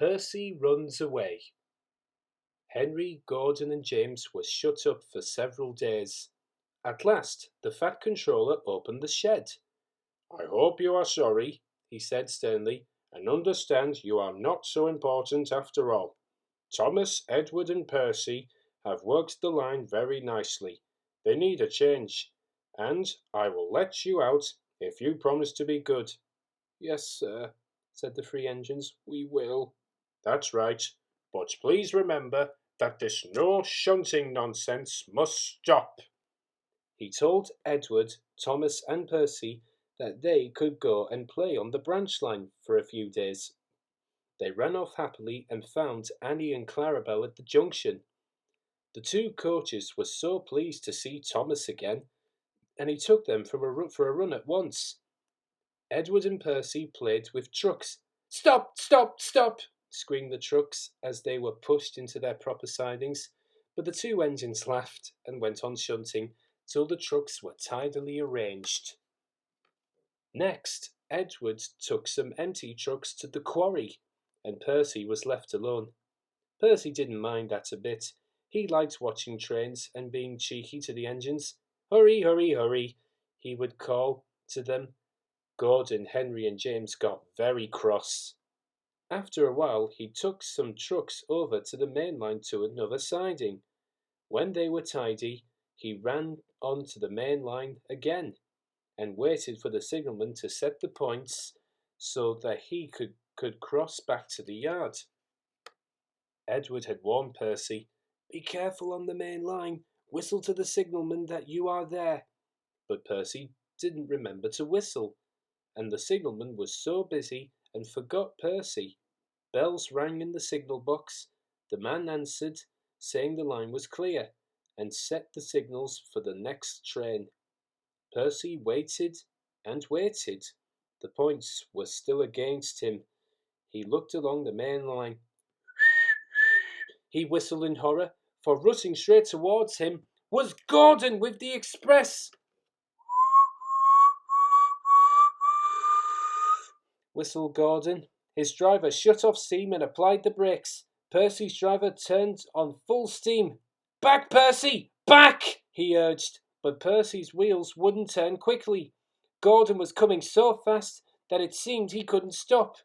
Percy runs away. Henry, Gordon, and James were shut up for several days. At last, the Fat Controller opened the shed. "I hope you are sorry," he said sternly, "and understand you are not so important after all. Thomas, Edward, and Percy have worked the line very nicely. They need a change, and I will let you out if you promise to be good." "Yes, sir," said the three engines, "we will." "That's right. But please remember that this no shunting nonsense must stop." He told Edward, Thomas, and Percy that they could go and play on the branch line for a few days. They ran off happily and found Annie and Clarabel at the junction. The two coaches were so pleased to see Thomas again, and he took them for a run at once. Edward and Percy played with trucks. "Stop, stop, stop!" screamed the trucks as they were pushed into their proper sidings, but the two engines laughed and went on shunting till the trucks were tidily arranged. Next, Edward took some empty trucks to the quarry, and Percy was left alone. Percy didn't mind that a bit. He liked watching trains and being cheeky to the engines. "Hurry, hurry, hurry," he would call to them. Gordon, Henry, and James got very cross. After a while, he took some trucks over to the main line to another siding. When they were tidy, he ran on to the main line again and waited for the signalman to set the points so that he could cross back to the yard. Edward had warned Percy, "Be careful on the main line. Whistle to the signalman that you are there." But Percy didn't remember to whistle, and the signalman was so busy and forgot Percy. Bells rang in the signal box. The man answered, saying the line was clear, and set the signals for the next train. Percy waited and waited. The points were still against him. He looked along the main line. He whistled in horror, for rushing straight towards him was Gordon with the express. Whistled Gordon. His driver shut off steam and applied the brakes. Percy's driver turned on full steam. "Back, Percy! Back!" he urged, but Percy's wheels wouldn't turn quickly. Gordon was coming so fast that it seemed he couldn't stop.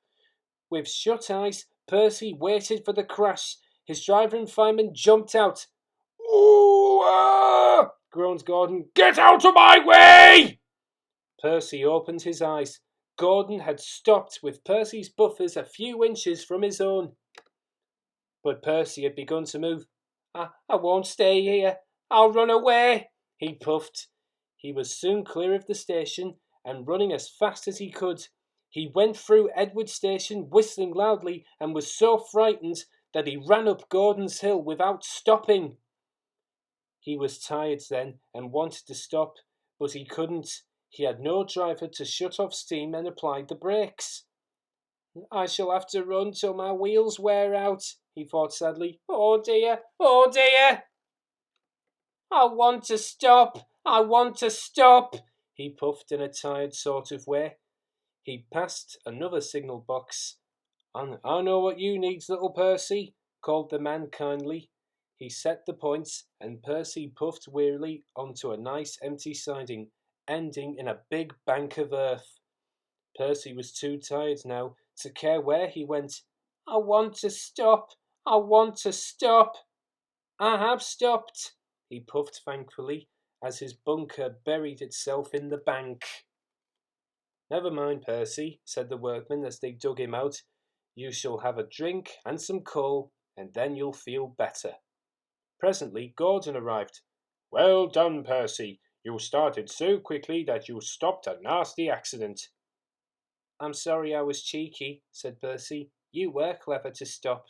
With shut eyes, Percy waited for the crash. His driver and fireman jumped out. "Ooh, ah!" groaned Gordon. "Get out of my way!" Percy opened his eyes. Gordon had stopped with Percy's buffers a few inches from his own. But Percy had begun to move. I won't stay here. I'll run away," he puffed. He was soon clear of the station and running as fast as he could. He went through Edward Station whistling loudly and was so frightened that he ran up Gordon's Hill without stopping. He was tired then and wanted to stop, but he couldn't. He had no driver to shut off steam and apply the brakes. "I shall have to run till my wheels wear out," he thought sadly. "Oh dear, oh dear! I want to stop, I want to stop," he puffed in a tired sort of way. He passed another signal box. "I know what you needs, little Percy," called the man kindly. He set the points, and Percy puffed wearily onto a nice empty siding, ending in a big bank of earth. Percy was too tired now to care where he went. "I want to stop, I want to stop." "I have stopped," he puffed thankfully as his bunker buried itself in the bank. "Never mind, Percy," said the workmen as they dug him out. "You shall have a drink and some coal, and then you'll feel better." Presently Gordon arrived. "Well done, Percy. You started so quickly that you stopped a nasty accident." "I'm sorry I was cheeky," said Percy. "You were clever to stop."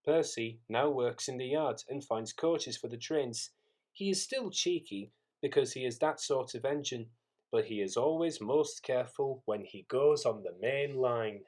Percy now works in the yard and finds coaches for the trains. He is still cheeky because he is that sort of engine, but he is always most careful when he goes on the main line.